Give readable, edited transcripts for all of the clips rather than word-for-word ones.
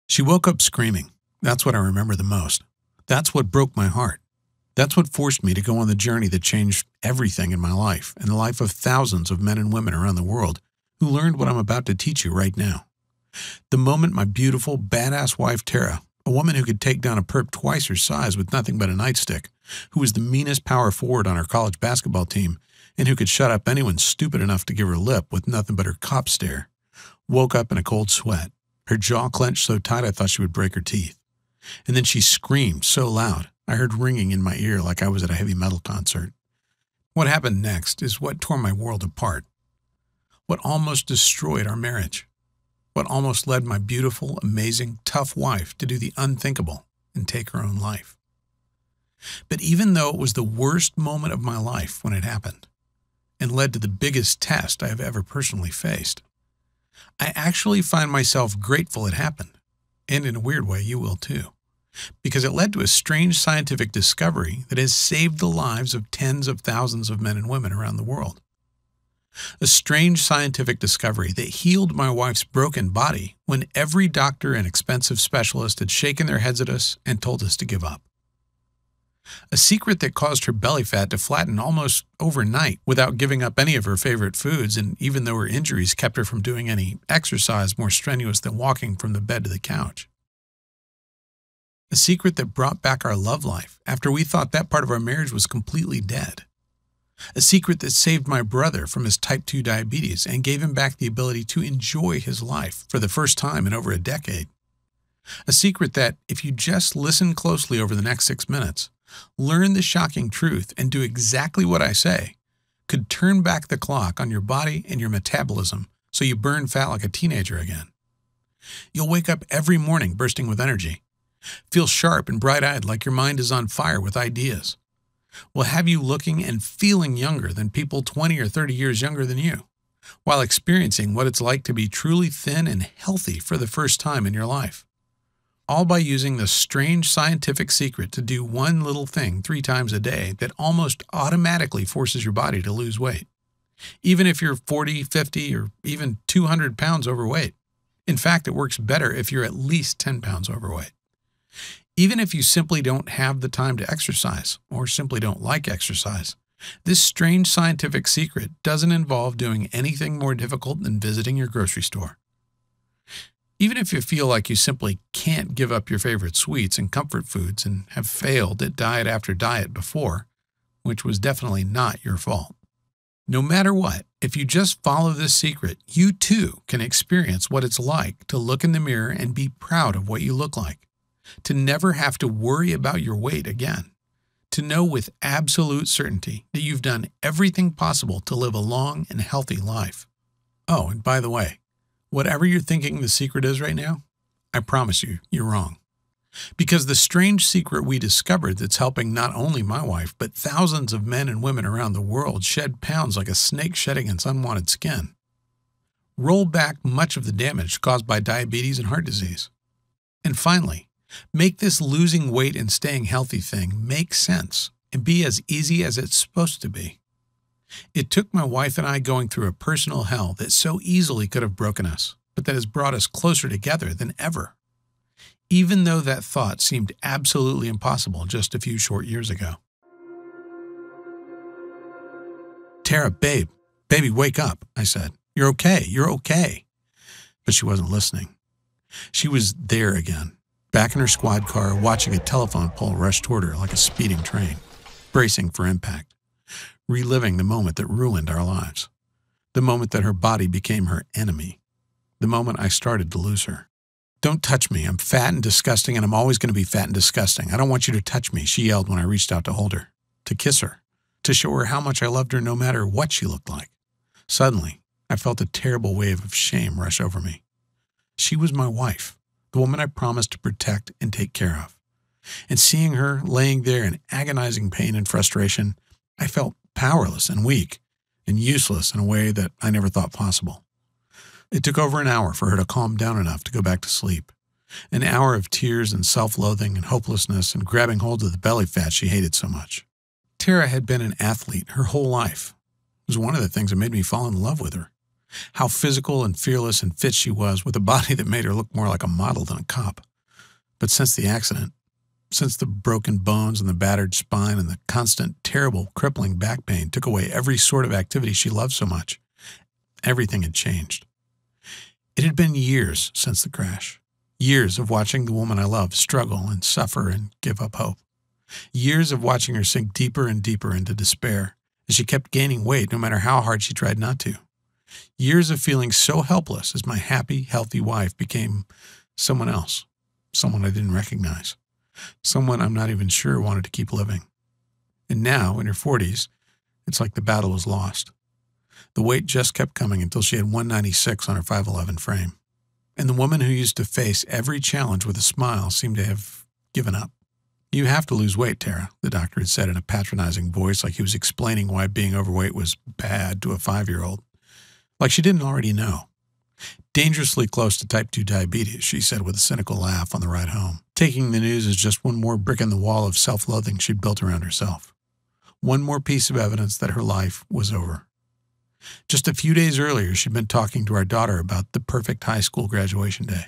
She woke up screaming. That's what I remember the most. That's what broke my heart. That's what forced me to go on the journey that changed everything in my life and the life of thousands of men and women around the world who learned what I'm about to teach you right now. The moment my beautiful, badass wife Tara, a woman who could take down a perp twice her size with nothing but a nightstick, who was the meanest power forward on our college basketball team, and who could shut up anyone stupid enough to give her lip with nothing but her cop stare, woke up in a cold sweat, her jaw clenched so tight I thought she would break her teeth. And then she screamed so loud, I heard ringing in my ear like I was at a heavy metal concert. What happened next is what tore my world apart. What almost destroyed our marriage. What almost led my beautiful, amazing, tough wife to do the unthinkable and take her own life. But even though it was the worst moment of my life when it happened, and led to the biggest test I have ever personally faced, I actually find myself grateful it happened, and in a weird way you will too, because it led to a strange scientific discovery that has saved the lives of tens of thousands of men and women around the world. A strange scientific discovery that healed my wife's broken body when every doctor and expensive specialist had shaken their heads at us and told us to give up. A secret that caused her belly fat to flatten almost overnight without giving up any of her favorite foods, and even though her injuries kept her from doing any exercise more strenuous than walking from the bed to the couch. A secret that brought back our love life after we thought that part of our marriage was completely dead. A secret that saved my brother from his type 2 diabetes and gave him back the ability to enjoy his life for the first time in over a decade. A secret that, if you just listen closely over the next 6 minutes, learn the shocking truth and do exactly what I say, could turn back the clock on your body and your metabolism so you burn fat like a teenager again. You'll wake up every morning bursting with energy, feel sharp and bright-eyed like your mind is on fire with ideas. Will have you looking and feeling younger than people 20 or 30 years younger than you, while experiencing what it's like to be truly thin and healthy for the first time in your life. All by using the strange scientific secret to do one little thing 3 times a day that almost automatically forces your body to lose weight, even if you're 40, 50, or even 200 pounds overweight. In fact, it works better if you're at least 10 pounds overweight. Even if you simply don't have the time to exercise, or simply don't like exercise, this strange scientific secret doesn't involve doing anything more difficult than visiting your grocery store. Even if you feel like you simply can't give up your favorite sweets and comfort foods and have failed at diet after diet before, which was definitely not your fault. No matter what, if you just follow this secret, you too can experience what it's like to look in the mirror and be proud of what you look like, to never have to worry about your weight again, to know with absolute certainty that you've done everything possible to live a long and healthy life. Oh, and by the way, whatever you're thinking the secret is right now, I promise you, you're wrong. Because the strange secret we discovered that's helping not only my wife, but thousands of men and women around the world shed pounds like a snake shedding its unwanted skin. Roll back much of the damage caused by diabetes and heart disease. And finally, make this losing weight and staying healthy thing make sense and be as easy as it's supposed to be. It took my wife and I going through a personal hell that so easily could have broken us, but that has brought us closer together than ever. Even though that thought seemed absolutely impossible just a few short years ago. Tara, baby, wake up, I said. You're okay. But she wasn't listening. She was there again, back in her squad car, watching a telephone pole rush toward her like a speeding train, bracing for impact, reliving the moment that ruined our lives, the moment that her body became her enemy, the moment I started to lose her. Don't touch me. I'm fat and disgusting, and I'm always going to be fat and disgusting. I don't want you to touch me, she yelled when I reached out to hold her, to kiss her, to show her how much I loved her no matter what she looked like. Suddenly, I felt a terrible wave of shame rush over me. She was my wife, the woman I promised to protect and take care of. And seeing her laying there in agonizing pain and frustration, I felt powerless and weak and useless in a way that I never thought possible. It took over an hour for her to calm down enough to go back to sleep. An hour of tears and self-loathing and hopelessness and grabbing hold of the belly fat she hated so much. Tara had been an athlete her whole life. It was one of the things that made me fall in love with her. how physical and fearless and fit she was with a body that made her look more like a model than a cop. But since the accident, since the broken bones and the battered spine and the constant, terrible, crippling back pain took away every sort of activity she loved so much, everything had changed. It had been years since the crash. Years of watching the woman I loved struggle and suffer and give up hope. Years of watching her sink deeper and deeper into despair as she kept gaining weight no matter how hard she tried not to. Years of feeling so helpless as my happy, healthy wife became someone else, someone I didn't recognize, someone I'm not even sure wanted to keep living. And now, in her 40s, it's like the battle was lost. The weight just kept coming until she had 196 on her 5'11" frame. And the woman who used to face every challenge with a smile seemed to have given up. "You have to lose weight, Tara," the doctor had said in a patronizing voice, like he was explaining why being overweight was bad to a 5-year-old. Like she didn't already know. "Dangerously close to type 2 diabetes," she said with a cynical laugh on the ride home, taking the news as just one more brick in the wall of self-loathing she'd built around herself. One more piece of evidence that her life was over. Just a few days earlier, she'd been talking to our daughter about the perfect high school graduation day.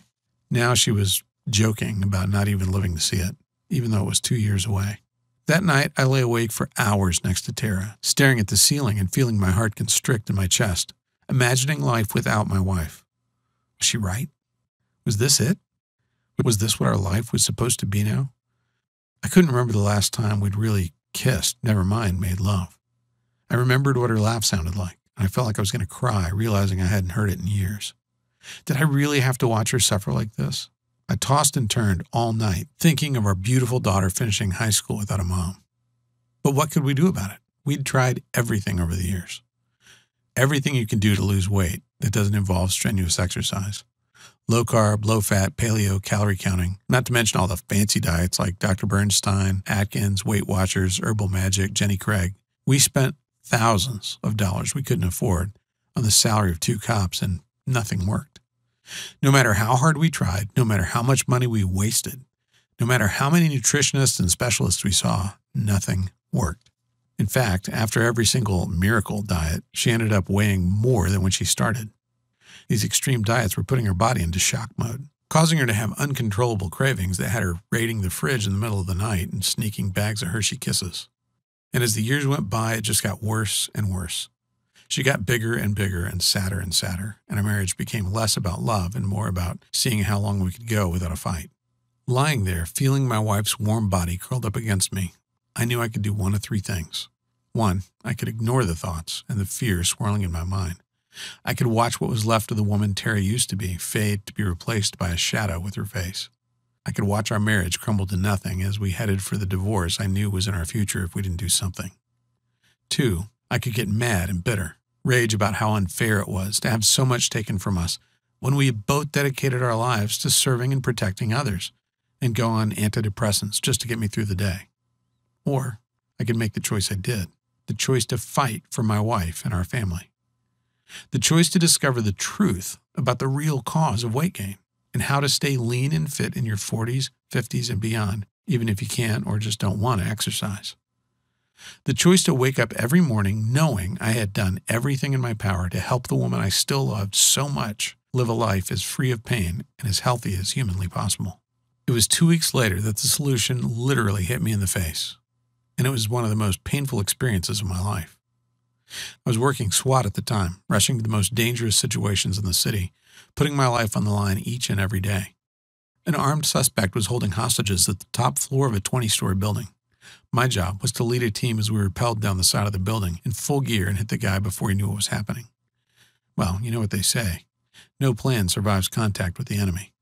Now she was joking about not even living to see it, even though it was 2 years away. That night, I lay awake for hours next to Tara, staring at the ceiling and feeling my heart constrict in my chest, imagining life without my wife. Was she right? Was this it? Was this what our life was supposed to be now? I couldn't remember the last time we'd really kissed, never mind made love. I remembered what her laugh sounded like, and I felt like I was going to cry, realizing I hadn't heard it in years. Did I really have to watch her suffer like this? I tossed and turned all night, thinking of our beautiful daughter finishing high school without a mom. But what could we do about it? We'd tried everything over the years. Everything you can do to lose weight that doesn't involve strenuous exercise. Low carb, low fat, paleo, calorie counting, not to mention all the fancy diets like Dr. Bernstein, Atkins, Weight Watchers, Herbal Magic, Jenny Craig. We spent thousands of dollars we couldn't afford on the salary of 2 cops, and nothing worked. No matter how hard we tried, no matter how much money we wasted, no matter how many nutritionists and specialists we saw, nothing worked. In fact, after every single miracle diet, she ended up weighing more than when she started. These extreme diets were putting her body into shock mode, causing her to have uncontrollable cravings that had her raiding the fridge in the middle of the night and sneaking bags of Hershey Kisses. And as the years went by, it just got worse and worse. She got bigger and bigger and sadder, and our marriage became less about love and more about seeing how long we could go without a fight. Lying there, feeling my wife's warm body curled up against me, I knew I could do one of 3 things. 1, I could ignore the thoughts and the fear swirling in my mind. I could watch what was left of the woman Tara used to be fade to be replaced by a shadow with her face. I could watch our marriage crumble to nothing as we headed for the divorce I knew was in our future if we didn't do something. 2, I could get mad and bitter, rage about how unfair it was to have so much taken from us when we had both dedicated our lives to serving and protecting others, and go on antidepressants just to get me through the day. Or I could make the choice I did, the choice to fight for my wife and our family. The choice to discover the truth about the real cause of weight gain and how to stay lean and fit in your 40s, 50s, and beyond, even if you can't or just don't want to exercise. The choice to wake up every morning knowing I had done everything in my power to help the woman I still loved so much live a life as free of pain and as healthy as humanly possible. It was 2 weeks later that the solution literally hit me in the face, and it was one of the most painful experiences of my life. I was working SWAT at the time, rushing to the most dangerous situations in the city, putting my life on the line each and every day. An armed suspect was holding hostages at the top floor of a 20-story building. My job was to lead a team as we rappelled down the side of the building in full gear and hit the guy before he knew what was happening. Well, you know what they say. No plan survives contact with the enemy.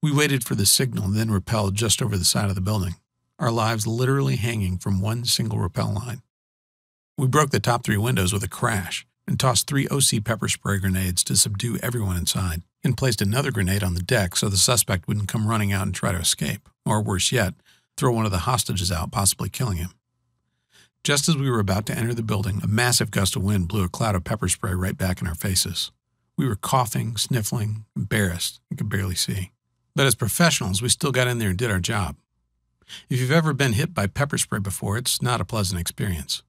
We waited for the signal and then rappelled just over the side of the building, our lives literally hanging from one single rappel line. We broke the top 3 windows with a crash and tossed 3 OC pepper spray grenades to subdue everyone inside, and placed another grenade on the deck so the suspect wouldn't come running out and try to escape, or worse yet, throw one of the hostages out, possibly killing him. Just as we were about to enter the building, a massive gust of wind blew a cloud of pepper spray right back in our faces. We were coughing, sniffling, embarrassed, and could barely see. But as professionals, we still got in there and did our job. If you've ever been hit by pepper spray before, it's not a pleasant experience.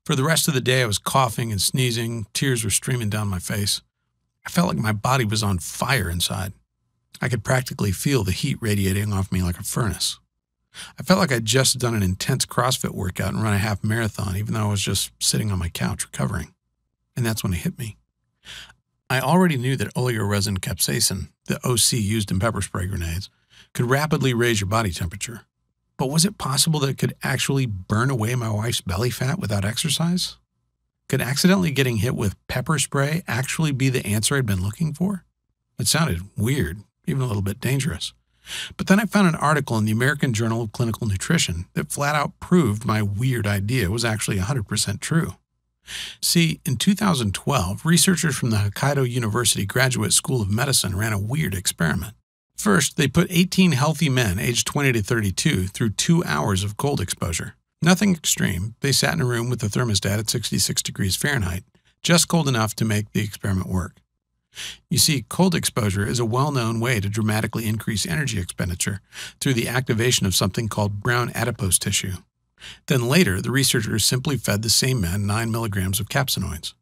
For the rest of the day, I was coughing and sneezing, tears were streaming down my face. I felt like my body was on fire inside. I could practically feel the heat radiating off me like a furnace. I felt like I'd just done an intense CrossFit workout and run a half marathon, even though I was just sitting on my couch recovering. And that's when it hit me. I already knew that oleoresin capsaicin, the OC used in pepper spray grenades, could rapidly raise your body temperature. But was it possible that it could actually burn away my wife's belly fat without exercise? Could accidentally getting hit with pepper spray actually be the answer I'd been looking for? It sounded weird, even a little bit dangerous. But then I found an article in the American Journal of Clinical Nutrition that flat out proved my weird idea was actually 100% true. See, in 2012, researchers from the Hokkaido University Graduate School of Medicine ran a weird experiment. First, they put 18 healthy men aged 20 to 32 through 2 hours of cold exposure. Nothing extreme. They sat in a room with the thermostat at 66 degrees Fahrenheit, just cold enough to make the experiment work. You see, cold exposure is a well-known way to dramatically increase energy expenditure through the activation of something called brown adipose tissue. Then later, the researchers simply fed the same men 9 milligrams of capsaicinoids.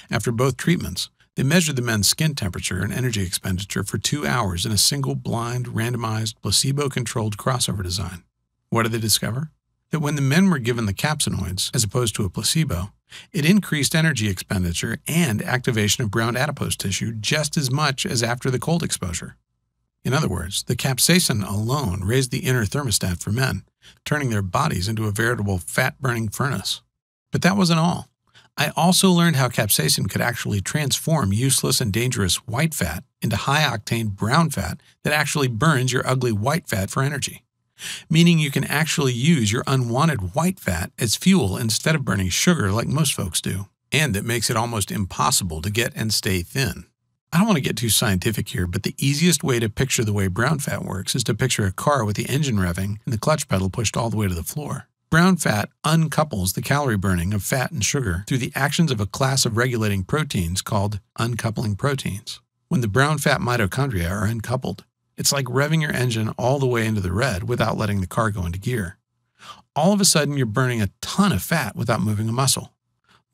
After both treatments, they measured the men's skin temperature and energy expenditure for 2 hours in a single blind, randomized, placebo-controlled crossover design. What did they discover? That when the men were given the capsaicinoids, as opposed to a placebo, it increased energy expenditure and activation of brown adipose tissue just as much as after the cold exposure. In other words, the capsaicin alone raised the inner thermostat for men, turning their bodies into a veritable fat-burning furnace. But that wasn't all. I also learned how capsaicin could actually transform useless and dangerous white fat into high-octane brown fat that actually burns your ugly white fat for energy. Meaning you can actually use your unwanted white fat as fuel instead of burning sugar like most folks do. And it makes it almost impossible to get and stay thin. I don't want to get too scientific here, but the easiest way to picture the way brown fat works is to picture a car with the engine revving and the clutch pedal pushed all the way to the floor. Brown fat uncouples the calorie burning of fat and sugar through the actions of a class of regulating proteins called uncoupling proteins. When the brown fat mitochondria are uncoupled, it's like revving your engine all the way into the red without letting the car go into gear. All of a sudden, you're burning a ton of fat without moving a muscle,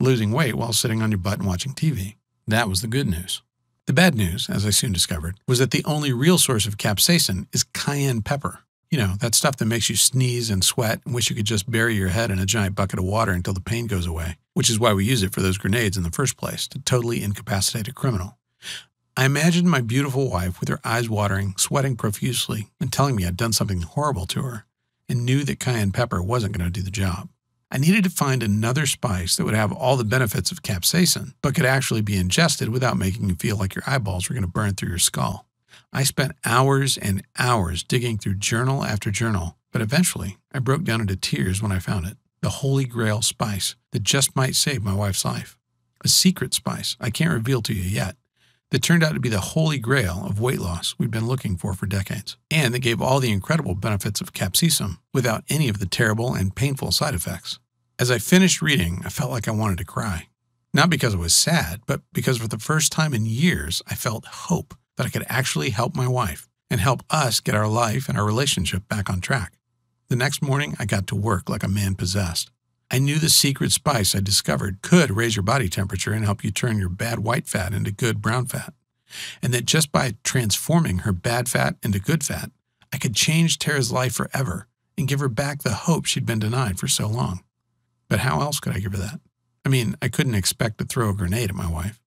losing weight while sitting on your butt and watching TV. That was the good news. The bad news, as I soon discovered, was that the only real source of capsaicin is cayenne pepper. You know, that stuff that makes you sneeze and sweat and wish you could just bury your head in a giant bucket of water until the pain goes away, which is why we use it for those grenades in the first place, to totally incapacitate a criminal. I imagined my beautiful wife with her eyes watering, sweating profusely, and telling me I'd done something horrible to her, and knew that cayenne pepper wasn't going to do the job. I needed to find another spice that would have all the benefits of capsaicin, but could actually be ingested without making you feel like your eyeballs were going to burn through your skull. I spent hours and hours digging through journal after journal, but eventually I broke down into tears when I found it. The holy grail spice that just might save my wife's life. A secret spice I can't reveal to you yet, that turned out to be the holy grail of weight loss we've been looking for decades, and that gave all the incredible benefits of capsaicin without any of the terrible and painful side effects. As I finished reading, I felt like I wanted to cry. Not because I was sad, but because for the first time in years, I felt hope that I could actually help my wife and help us get our life and our relationship back on track. The next morning, I got to work like a man possessed. I knew the secret spice I discovered could raise your body temperature and help you turn your bad white fat into good brown fat, and that just by transforming her bad fat into good fat, I could change Tara's life forever and give her back the hope she'd been denied for so long. But how else could I give her that? I mean, I couldn't expect to throw a grenade at my wife.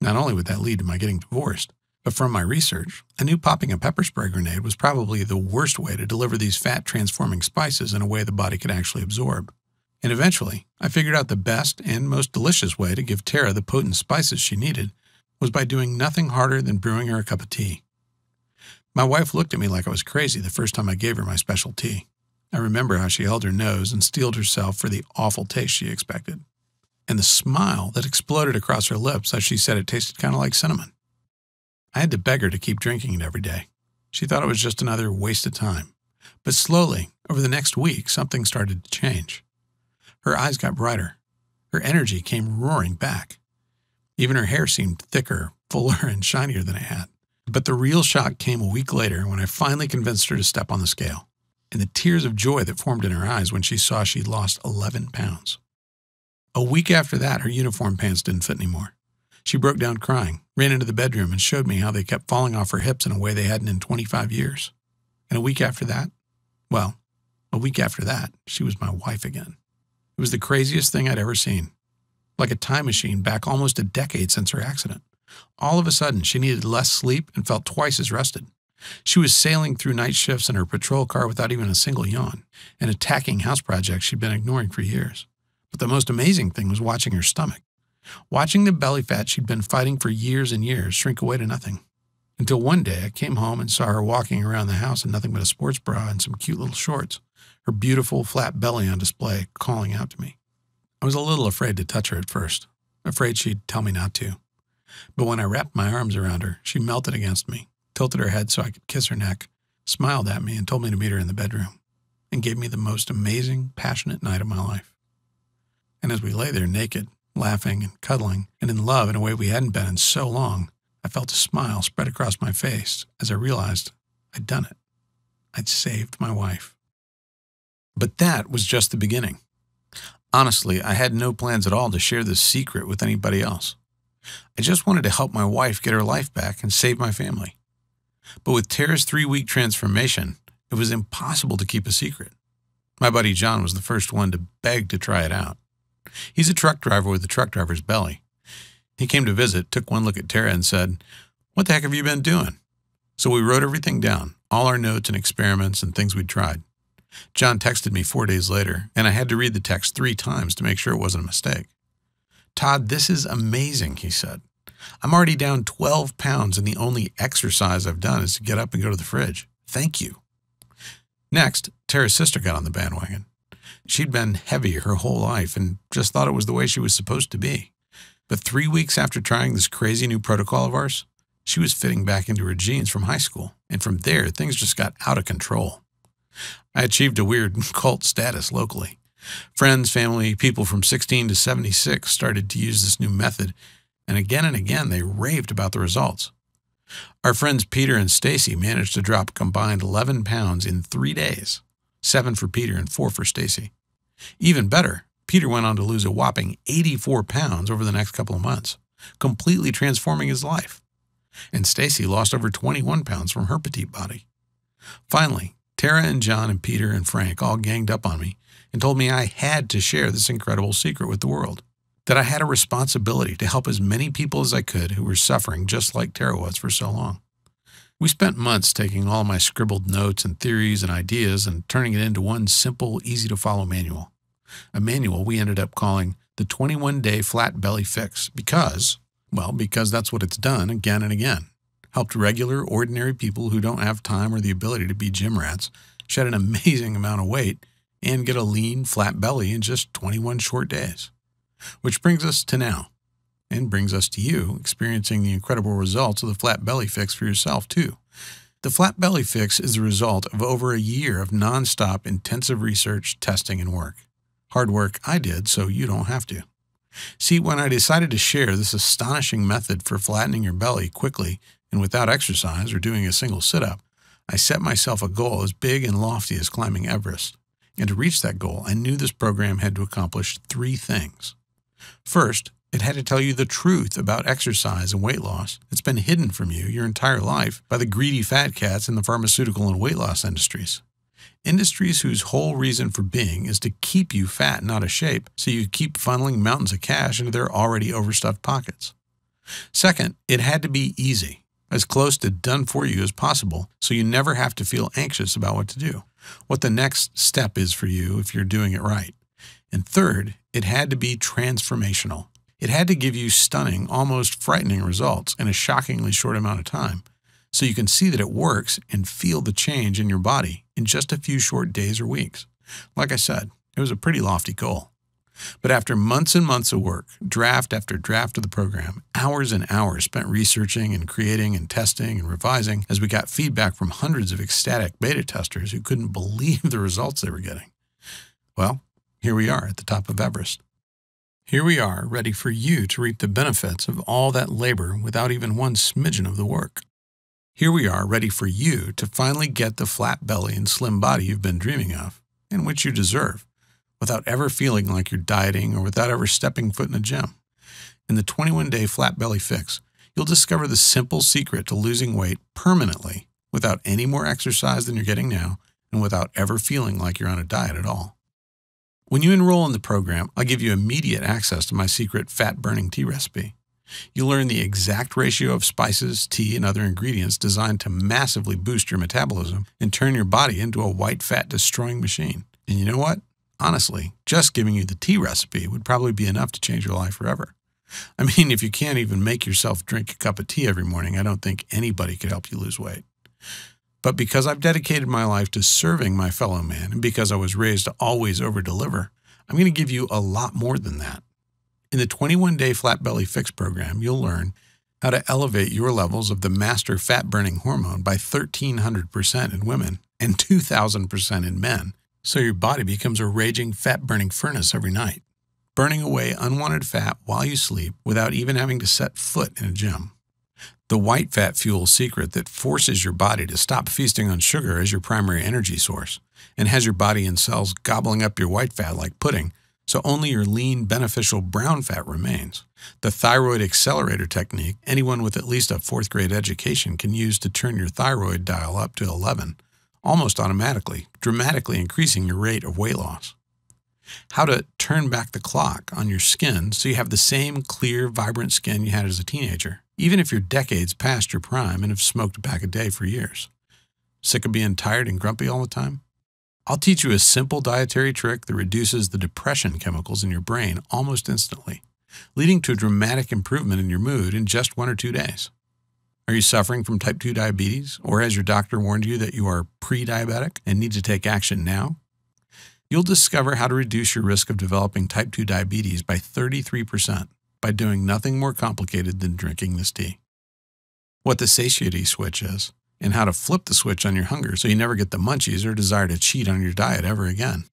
Not only would that lead to my getting divorced, but from my research, I knew popping a pepper spray grenade was probably the worst way to deliver these fat-transforming spices in a way the body could actually absorb. And eventually, I figured out the best and most delicious way to give Tara the potent spices she needed was by doing nothing harder than brewing her a cup of tea. My wife looked at me like I was crazy the first time I gave her my special tea. I remember how she held her nose and steeled herself for the awful taste she expected, and the smile that exploded across her lips as she said it tasted kind of like cinnamon. I had to beg her to keep drinking it every day. She thought it was just another waste of time. But slowly, over the next week, something started to change. Her eyes got brighter. Her energy came roaring back. Even her hair seemed thicker, fuller, and shinier than it had. But the real shock came a week later when I finally convinced her to step on the scale, and the tears of joy that formed in her eyes when she saw she'd lost 11 pounds. A week after that, her uniform pants didn't fit anymore. She broke down crying, ran into the bedroom, and showed me how they kept falling off her hips in a way they hadn't in 25 years. And a week after that, she was my wife again. It was the craziest thing I'd ever seen. Like a time machine back almost a decade since her accident. All of a sudden, she needed less sleep and felt twice as rested. She was sailing through night shifts in her patrol car without even a single yawn, and attacking house projects she'd been ignoring for years. But the most amazing thing was watching her stomach. Watching the belly fat she'd been fighting for years and years shrink away to nothing. Until one day I came home and saw her walking around the house in nothing but a sports bra and some cute little shorts, her beautiful flat belly on display, calling out to me. I was a little afraid to touch her at first, afraid she'd tell me not to. But when I wrapped my arms around her, she melted against me, tilted her head so I could kiss her neck, smiled at me and told me to meet her in the bedroom, and gave me the most amazing, passionate night of my life. And as we lay there naked, laughing and cuddling, and in love in a way we hadn't been in so long, I felt a smile spread across my face as I realized I'd done it. I'd saved my wife. But that was just the beginning. Honestly, I had no plans at all to share this secret with anybody else. I just wanted to help my wife get her life back and save my family. But with Tara's 3-week transformation, it was impossible to keep a secret. My buddy John was the first one to beg to try it out. He's a truck driver with a truck driver's belly. He came to visit, took one look at Tara and said, "What the heck have you been doing?" So we wrote everything down, all our notes and experiments and things we'd tried. John texted me 4 days later, and I had to read the text 3 times to make sure it wasn't a mistake. "Todd, this is amazing," he said. "I'm already down 12 pounds, and the only exercise I've done is to get up and go to the fridge. Thank you." Next, Tara's sister got on the bandwagon. She'd been heavy her whole life and just thought it was the way she was supposed to be. But 3 weeks after trying this crazy new protocol of ours, she was fitting back into her jeans from high school, and from there, things just got out of control. I achieved a weird cult status locally. Friends, family, people from 16 to 76 started to use this new method, and again they raved about the results. Our friends Peter and Stacy managed to drop a combined 11 pounds in 3 days, 7 for Peter and 4 for Stacy. Even better, Peter went on to lose a whopping 84 pounds over the next couple of months, completely transforming his life. And Stacy lost over 21 pounds from her petite body. Finally, Tara and John and Peter and Frank all ganged up on me and told me I had to share this incredible secret with the world, that I had a responsibility to help as many people as I could who were suffering just like Tara was for so long. We spent months taking all my scribbled notes and theories and ideas and turning it into one simple, easy-to-follow manual. A manual we ended up calling the 21-Day Flat Belly Fix because that's what it's done again and again. Helped regular, ordinary people who don't have time or the ability to be gym rats shed an amazing amount of weight and get a lean, flat belly in just 21 short days. Which brings us to now, and brings us to you experiencing the incredible results of the Flat Belly Fix for yourself, too. The Flat Belly Fix is the result of over a year of nonstop intensive research, testing, and work. Hard work I did, so you don't have to. See, when I decided to share this astonishing method for flattening your belly quickly and without exercise or doing a single sit-up, I set myself a goal as big and lofty as climbing Everest. And to reach that goal, I knew this program had to accomplish 3 things. First, it had to tell you the truth about exercise and weight loss that's been hidden from you your entire life by the greedy fat cats in the pharmaceutical and weight loss industries. Industries whose whole reason for being is to keep you fat and out of shape so you keep funneling mountains of cash into their already overstuffed pockets. Second, it had to be easy, as close to done for you as possible so you never have to feel anxious about what to do, what the next step is for you if you're doing it right. And third, it had to be transformational. It had to give you stunning, almost frightening results in a shockingly short amount of time, so you can see that it works and feel the change in your body in just a few short days or weeks. Like I said, it was a pretty lofty goal. But after months and months of work, draft after draft of the program, hours and hours spent researching and creating and testing and revising as we got feedback from hundreds of ecstatic beta testers who couldn't believe the results they were getting. Well, here we are at the top of Everest. Here we are, ready for you to reap the benefits of all that labor without even one smidgen of the work. Here we are, ready for you to finally get the flat belly and slim body you've been dreaming of, and which you deserve, without ever feeling like you're dieting or without ever stepping foot in a gym. In the 21-day flat belly fix, you'll discover the simple secret to losing weight permanently without any more exercise than you're getting now and without ever feeling like you're on a diet at all. When you enroll in the program, I'll give you immediate access to my secret fat-burning tea recipe. You'll learn the exact ratio of spices, tea, and other ingredients designed to massively boost your metabolism and turn your body into a white fat-destroying machine. And you know what? Honestly, just giving you the tea recipe would probably be enough to change your life forever. I mean, if you can't even make yourself drink a cup of tea every morning, I don't think anybody could help you lose weight. But because I've dedicated my life to serving my fellow man, and because I was raised to always over-deliver, I'm going to give you a lot more than that. In the 21-day Flat Belly Fix program, you'll learn how to elevate your levels of the master fat-burning hormone by 1,300% in women and 2,000% in men, so your body becomes a raging fat-burning furnace every night, burning away unwanted fat while you sleep without even having to set foot in a gym. The white fat fuel secret that forces your body to stop feasting on sugar as your primary energy source and has your body and cells gobbling up your white fat like pudding, so only your lean, beneficial brown fat remains. The thyroid accelerator technique anyone with at least a 4th grade education can use to turn your thyroid dial up to 11, almost automatically, dramatically increasing your rate of weight loss. How to turn back the clock on your skin so you have the same clear, vibrant skin you had as a teenager, even if you're decades past your prime and have smoked a pack a day for years. Sick of being tired and grumpy all the time? I'll teach you a simple dietary trick that reduces the depression chemicals in your brain almost instantly, leading to a dramatic improvement in your mood in just 1 or 2 days. Are you suffering from type 2 diabetes, or has your doctor warned you that you are pre-diabetic and need to take action now? You'll discover how to reduce your risk of developing type 2 diabetes by 33% by doing nothing more complicated than drinking this tea. What the satiety switch is, and how to flip the switch on your hunger so you never get the munchies or desire to cheat on your diet ever again.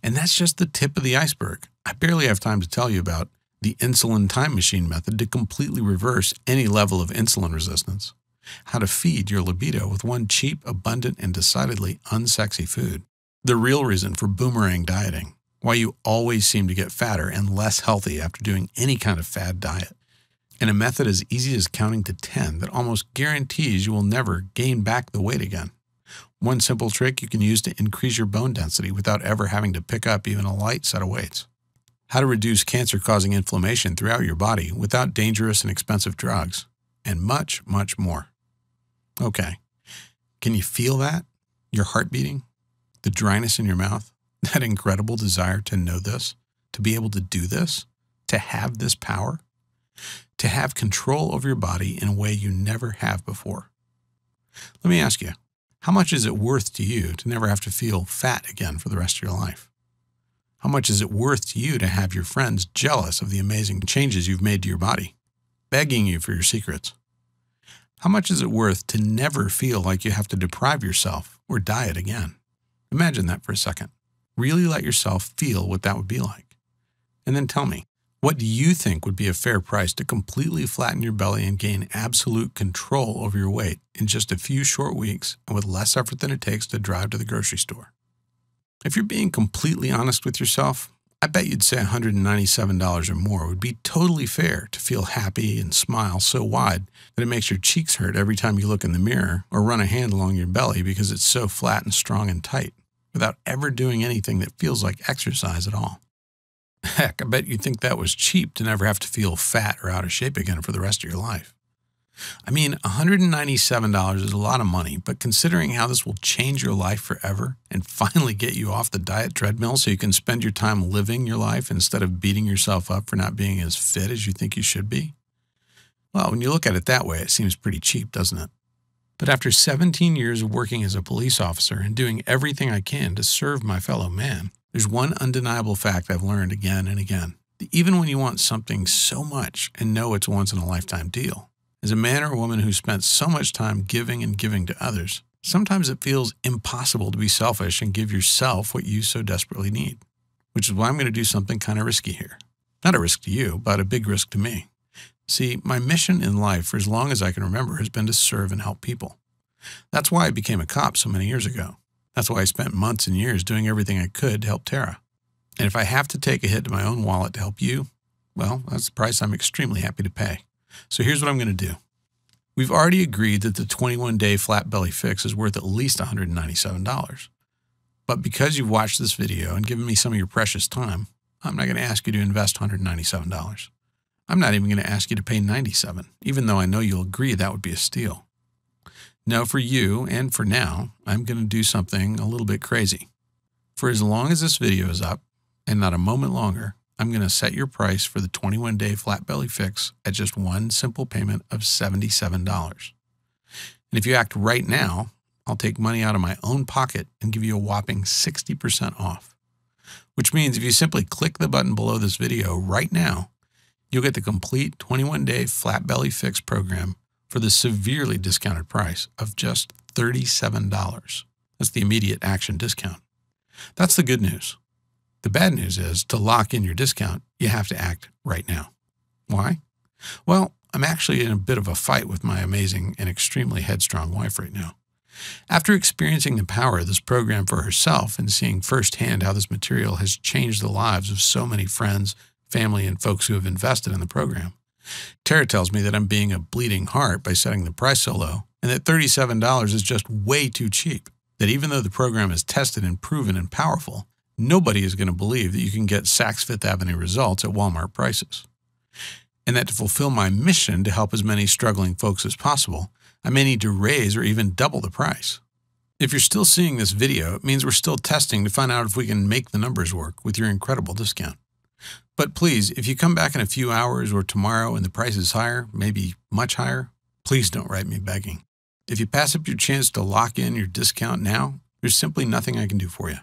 And that's just the tip of the iceberg. I barely have time to tell you about the insulin time machine method to completely reverse any level of insulin resistance, how to feed your libido with one cheap, abundant, and decidedly unsexy food, the real reason for boomerang dieting, why you always seem to get fatter and less healthy after doing any kind of fad diet, and a method as easy as counting to 10 that almost guarantees you will never gain back the weight again. One simple trick you can use to increase your bone density without ever having to pick up even a light set of weights. How to reduce cancer-causing inflammation throughout your body without dangerous and expensive drugs, and much, much more. Okay, can you feel that? Your heart beating? The dryness in your mouth? That incredible desire to know this? To be able to do this? To have this power? To have control over your body in a way you never have before? Let me ask you, how much is it worth to you to never have to feel fat again for the rest of your life? How much is it worth to you to have your friends jealous of the amazing changes you've made to your body, begging you for your secrets? How much is it worth to never feel like you have to deprive yourself or diet again? Imagine that for a second. Really let yourself feel what that would be like. And then tell me, what do you think would be a fair price to completely flatten your belly and gain absolute control over your weight in just a few short weeks and with less effort than it takes to drive to the grocery store? If you're being completely honest with yourself, I bet you'd say $197 or more would be totally fair to feel happy and smile so wide that it makes your cheeks hurt every time you look in the mirror or run a hand along your belly because it's so flat and strong and tight, without ever doing anything that feels like exercise at all. Heck, I bet you'd think that was cheap to never have to feel fat or out of shape again for the rest of your life. I mean, $197 is a lot of money, but considering how this will change your life forever and finally get you off the diet treadmill so you can spend your time living your life instead of beating yourself up for not being as fit as you think you should be, well, when you look at it that way, it seems pretty cheap, doesn't it? But after 17 years of working as a police officer and doing everything I can to serve my fellow man, there's one undeniable fact I've learned again and again. That even when you want something so much and know it's a once-in-a-lifetime deal, as a man or a woman who spent so much time giving and giving to others, sometimes it feels impossible to be selfish and give yourself what you so desperately need. Which is why I'm going to do something kind of risky here. Not a risk to you, but a big risk to me. See, my mission in life for as long as I can remember has been to serve and help people. That's why I became a cop so many years ago. That's why I spent months and years doing everything I could to help Tara. And if I have to take a hit to my own wallet to help you, Well, that's the price I'm extremely happy to pay. So here's what I'm going to do. We've already agreed that the 21-day flat belly fix is worth at least $197. But because you've watched this video and given me some of your precious time, I'm not going to ask you to invest $197. I'm not even going to ask you to pay $97, even though I know you'll agree that would be a steal. No, for you and for now, I'm going to do something a little bit crazy. For as long as this video is up, and not a moment longer, I'm going to set your price for the 21-day flat belly fix at just one simple payment of $77. And if you act right now, I'll take money out of my own pocket and give you a whopping 60% off. Which means if you simply click the button below this video right now, you'll get the complete 21-day flat belly fix program for the severely discounted price of just $37. That's the immediate action discount. That's the good news. The bad news is, to lock in your discount, you have to act right now. Why? Well, I'm actually in a bit of a fight with my amazing and extremely headstrong wife right now. After experiencing the power of this program for herself and seeing firsthand how this material has changed the lives of so many friends, family, and folks who have invested in the program, Tara tells me that I'm being a bleeding heart by setting the price so low, and that $37 is just way too cheap. That even though the program is tested and proven and powerful, nobody is going to believe that you can get Saks Fifth Avenue results at Walmart prices. And that to fulfill my mission to help as many struggling folks as possible, I may need to raise or even double the price. If you're still seeing this video, it means we're still testing to find out if we can make the numbers work with your incredible discount. But please, if you come back in a few hours or tomorrow and the price is higher, maybe much higher, please don't write me begging. If you pass up your chance to lock in your discount now, there's simply nothing I can do for you.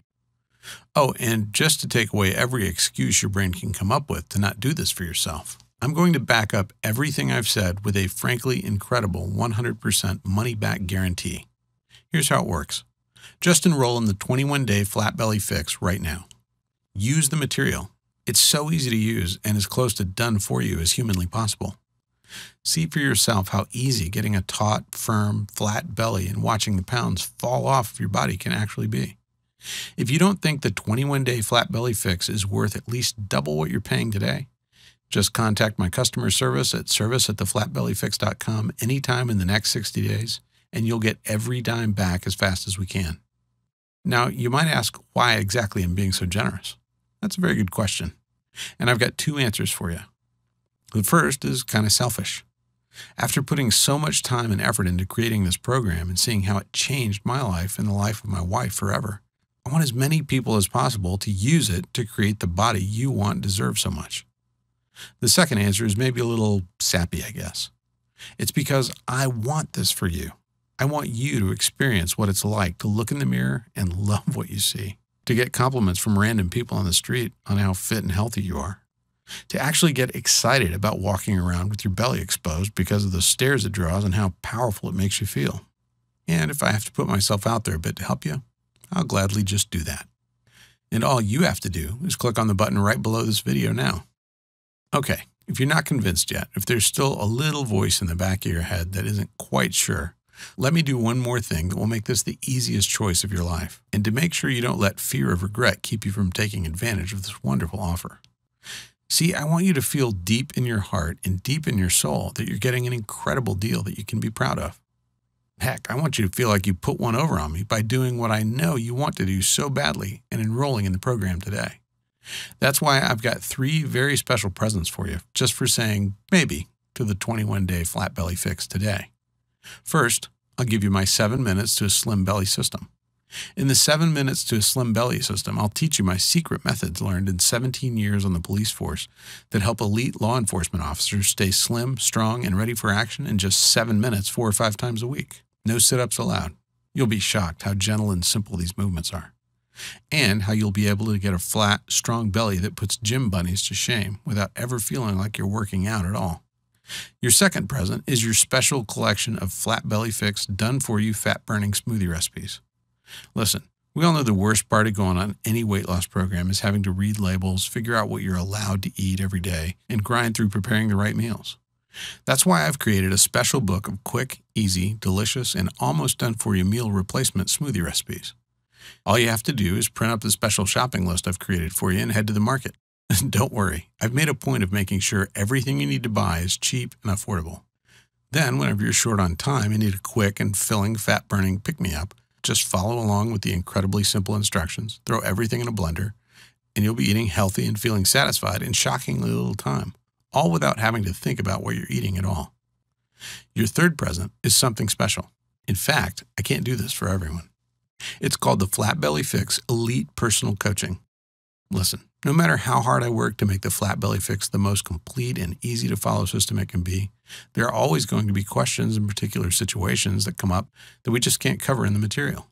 Oh, and just to take away every excuse your brain can come up with to not do this for yourself, I'm going to back up everything I've said with a frankly incredible 100% money-back guarantee. Here's how it works. Just enroll in the 21-day flat belly fix right now. Use the material. It's so easy to use and as close to done for you as humanly possible. See for yourself how easy getting a taut, firm, flat belly and watching the pounds fall off of your body can actually be. If you don't think the 21-day flat belly fix is worth at least double what you're paying today, just contact my customer service at service@theflatbellyfix.com anytime in the next 60 days, and you'll get every dime back as fast as we can. Now, you might ask why exactly I'm being so generous. That's a very good question, and I've got two answers for you. The first is kind of selfish. After putting so much time and effort into creating this program and seeing how it changed my life and the life of my wife forever, I want as many people as possible to use it to create the body you want and deserve so much. The second answer is maybe a little sappy, I guess. It's because I want this for you. I want you to experience what it's like to look in the mirror and love what you see, to get compliments from random people on the street on how fit and healthy you are, to actually get excited about walking around with your belly exposed because of the stares it draws and how powerful it makes you feel. And if I have to put myself out there a bit to help you, I'll gladly just do that. And all you have to do is click on the button right below this video now. Okay, if you're not convinced yet, if there's still a little voice in the back of your head that isn't quite sure, let me do one more thing that will make this the easiest choice of your life, and to make sure you don't let fear of regret keep you from taking advantage of this wonderful offer. See, I want you to feel deep in your heart and deep in your soul that you're getting an incredible deal that you can be proud of. Heck, I want you to feel like you put one over on me by doing what I know you want to do so badly and enrolling in the program today. That's why I've got 3 very special presents for you, just for saying maybe to the 21-day flat belly fix today. First, I'll give you my 7 minutes to a slim belly system. In the 7 minutes to a slim belly system, I'll teach you my secret methods learned in 17 years on the police force that help elite law enforcement officers stay slim, strong, and ready for action in just 7 minutes 4 or 5 times a week. No sit-ups allowed. You'll be shocked how gentle and simple these movements are, and how you'll be able to get a flat, strong belly that puts gym bunnies to shame without ever feeling like you're working out at all. Your second present is your special collection of Flat Belly Fix done-for-you fat-burning smoothie recipes. Listen, we all know the worst part of going on any weight loss program is having to read labels, figure out what you're allowed to eat every day, and grind through preparing the right meals. That's why I've created a special book of quick, easy, delicious, and almost done-for-you meal replacement smoothie recipes. All you have to do is print up the special shopping list I've created for you and head to the market. Don't worry, I've made a point of making sure everything you need to buy is cheap and affordable. Then, whenever you're short on time and need a quick and filling fat-burning pick-me-up, just follow along with the incredibly simple instructions, throw everything in a blender, and you'll be eating healthy and feeling satisfied in shockingly little time, all without having to think about what you're eating at all. Your third present is something special. In fact, I can't do this for everyone. It's called the Flat Belly Fix Elite Personal Coaching. Listen, no matter how hard I work to make the Flat Belly Fix the most complete and easy to follow system it can be, there are always going to be questions and particular situations that come up that we just can't cover in the material.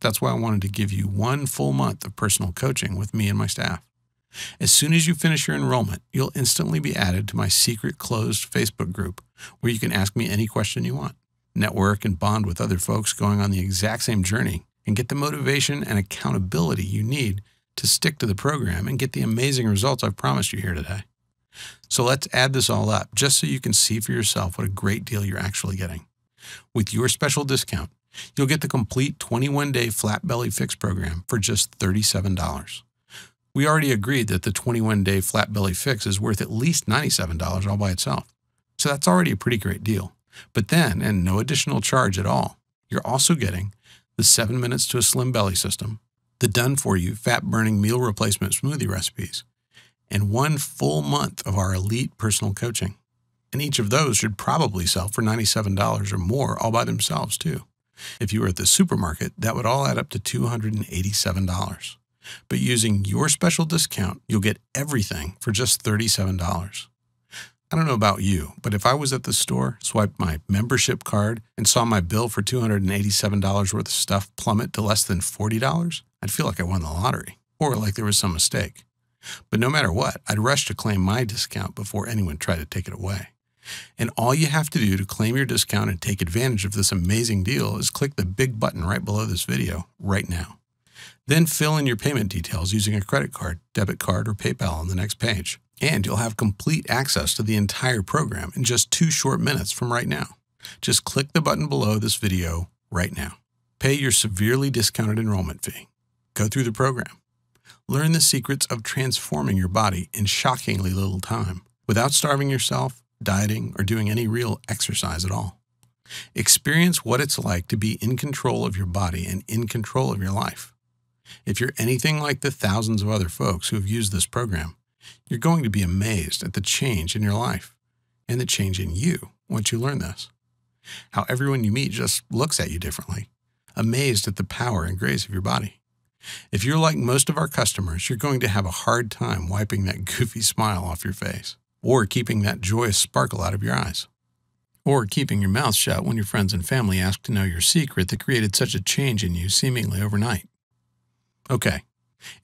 That's why I wanted to give you 1 full month of personal coaching with me and my staff. As soon as you finish your enrollment, you'll instantly be added to my secret closed Facebook group where you can ask me any question you want, network and bond with other folks going on the exact same journey, and get the motivation and accountability you need to stick to the program and get the amazing results I've promised you here today. So let's add this all up just so you can see for yourself what a great deal you're actually getting. With your special discount, you'll get the complete 21-day Flat Belly Fix program for just $37. We already agreed that the 21-day Flat Belly Fix is worth at least $97 all by itself. So that's already a pretty great deal. But then, and no additional charge at all, you're also getting the 7 minutes to a slim belly system, the done-for-you fat-burning meal replacement smoothie recipes, and 1 full month of our elite personal coaching. And each of those should probably sell for $97 or more all by themselves too. If you were at the supermarket, that would all add up to $287. But using your special discount, you'll get everything for just $37. I don't know about you, but if I was at the store, swiped my membership card, and saw my bill for $287 worth of stuff plummet to less than $40, I'd feel like I won the lottery, or like there was some mistake. But no matter what, I'd rush to claim my discount before anyone tried to take it away. And all you have to do to claim your discount and take advantage of this amazing deal is click the big button right below this video right now. Then fill in your payment details using a credit card, debit card, or PayPal on the next page. And you'll have complete access to the entire program in just 2 short minutes from right now. Just click the button below this video right now. Pay your severely discounted enrollment fee. Go through the program. Learn the secrets of transforming your body in shockingly little time without starving yourself, dieting, or doing any real exercise at all. Experience what it's like to be in control of your body and in control of your life. If you're anything like the thousands of other folks who have used this program, you're going to be amazed at the change in your life and the change in you once you learn this. How everyone you meet just looks at you differently, amazed at the power and grace of your body. If you're like most of our customers, you're going to have a hard time wiping that goofy smile off your face, or keeping that joyous sparkle out of your eyes, or keeping your mouth shut when your friends and family ask to know your secret that created such a change in you seemingly overnight. Okay,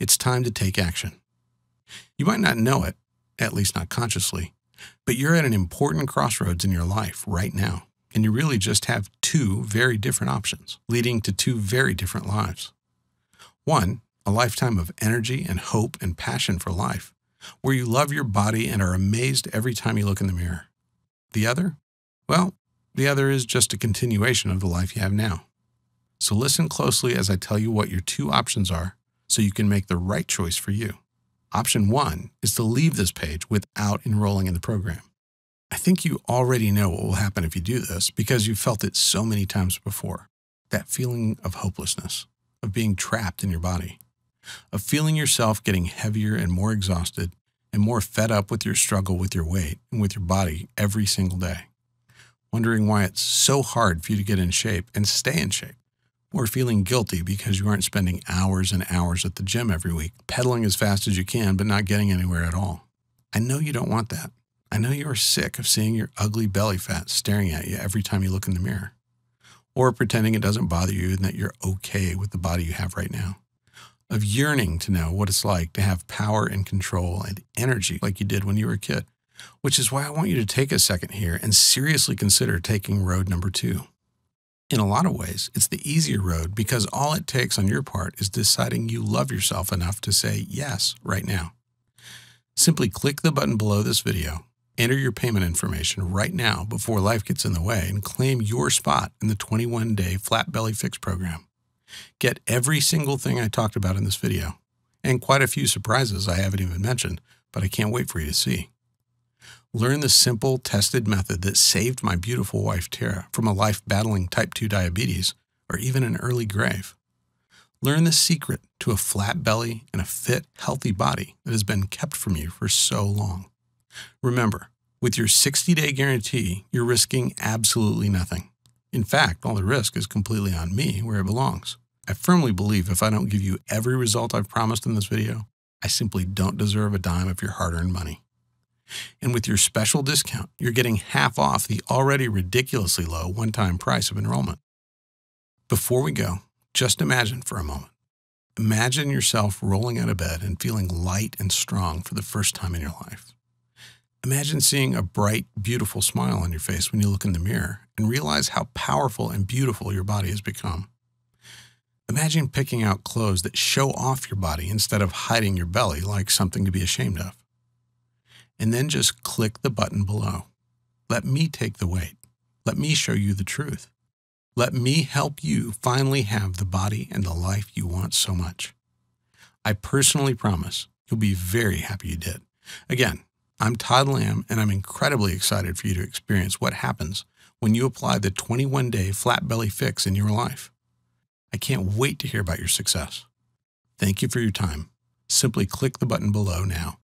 it's time to take action. You might not know it, at least not consciously, but you're at an important crossroads in your life right now, and you really just have 2 very different options, leading to 2 very different lives. One, a lifetime of energy and hope and passion for life, where you love your body and are amazed every time you look in the mirror. The other? Well, the other is just a continuation of the life you have now. So listen closely as I tell you what your 2 options are so you can make the right choice for you. Option 1 is to leave this page without enrolling in the program. I think you already know what will happen if you do this because you've felt it so many times before. That feeling of hopelessness, of being trapped in your body, of feeling yourself getting heavier and more exhausted and more fed up with your struggle with your weight and with your body every single day. Wondering why it's so hard for you to get in shape and stay in shape. Or feeling guilty because you aren't spending hours and hours at the gym every week, pedaling as fast as you can but not getting anywhere at all. I know you don't want that. I know you are sick of seeing your ugly belly fat staring at you every time you look in the mirror. Or pretending it doesn't bother you and that you're okay with the body you have right now. Of yearning to know what it's like to have power and control and energy like you did when you were a kid. Which is why I want you to take a second here and seriously consider taking road number 2. In a lot of ways, it's the easier road because all it takes on your part is deciding you love yourself enough to say yes right now. Simply click the button below this video, enter your payment information right now before life gets in the way, and claim your spot in the 21-day Flat Belly Fix program. Get every single thing I talked about in this video, and quite a few surprises I haven't even mentioned, but I can't wait for you to see. Learn the simple, tested method that saved my beautiful wife, Tara, from a life battling type 2 diabetes or even an early grave. Learn the secret to a flat belly and a fit, healthy body that has been kept from you for so long. Remember, with your 60-day guarantee, you're risking absolutely nothing. In fact, all the risk is completely on me where it belongs. I firmly believe if I don't give you every result I've promised in this video, I simply don't deserve a dime of your hard-earned money. And with your special discount, you're getting half off the already ridiculously low one-time price of enrollment. Before we go, just imagine for a moment. Imagine yourself rolling out of bed and feeling light and strong for the first time in your life. Imagine seeing a bright, beautiful smile on your face when you look in the mirror and realize how powerful and beautiful your body has become. Imagine picking out clothes that show off your body instead of hiding your belly like something to be ashamed of. And then just click the button below. Let me take the weight. Let me show you the truth. Let me help you finally have the body and the life you want so much. I personally promise you'll be very happy you did. Again, I'm Todd Lamb, and I'm incredibly excited for you to experience what happens when you apply the 21-day flat belly fix in your life. I can't wait to hear about your success. Thank you for your time. Simply click the button below now.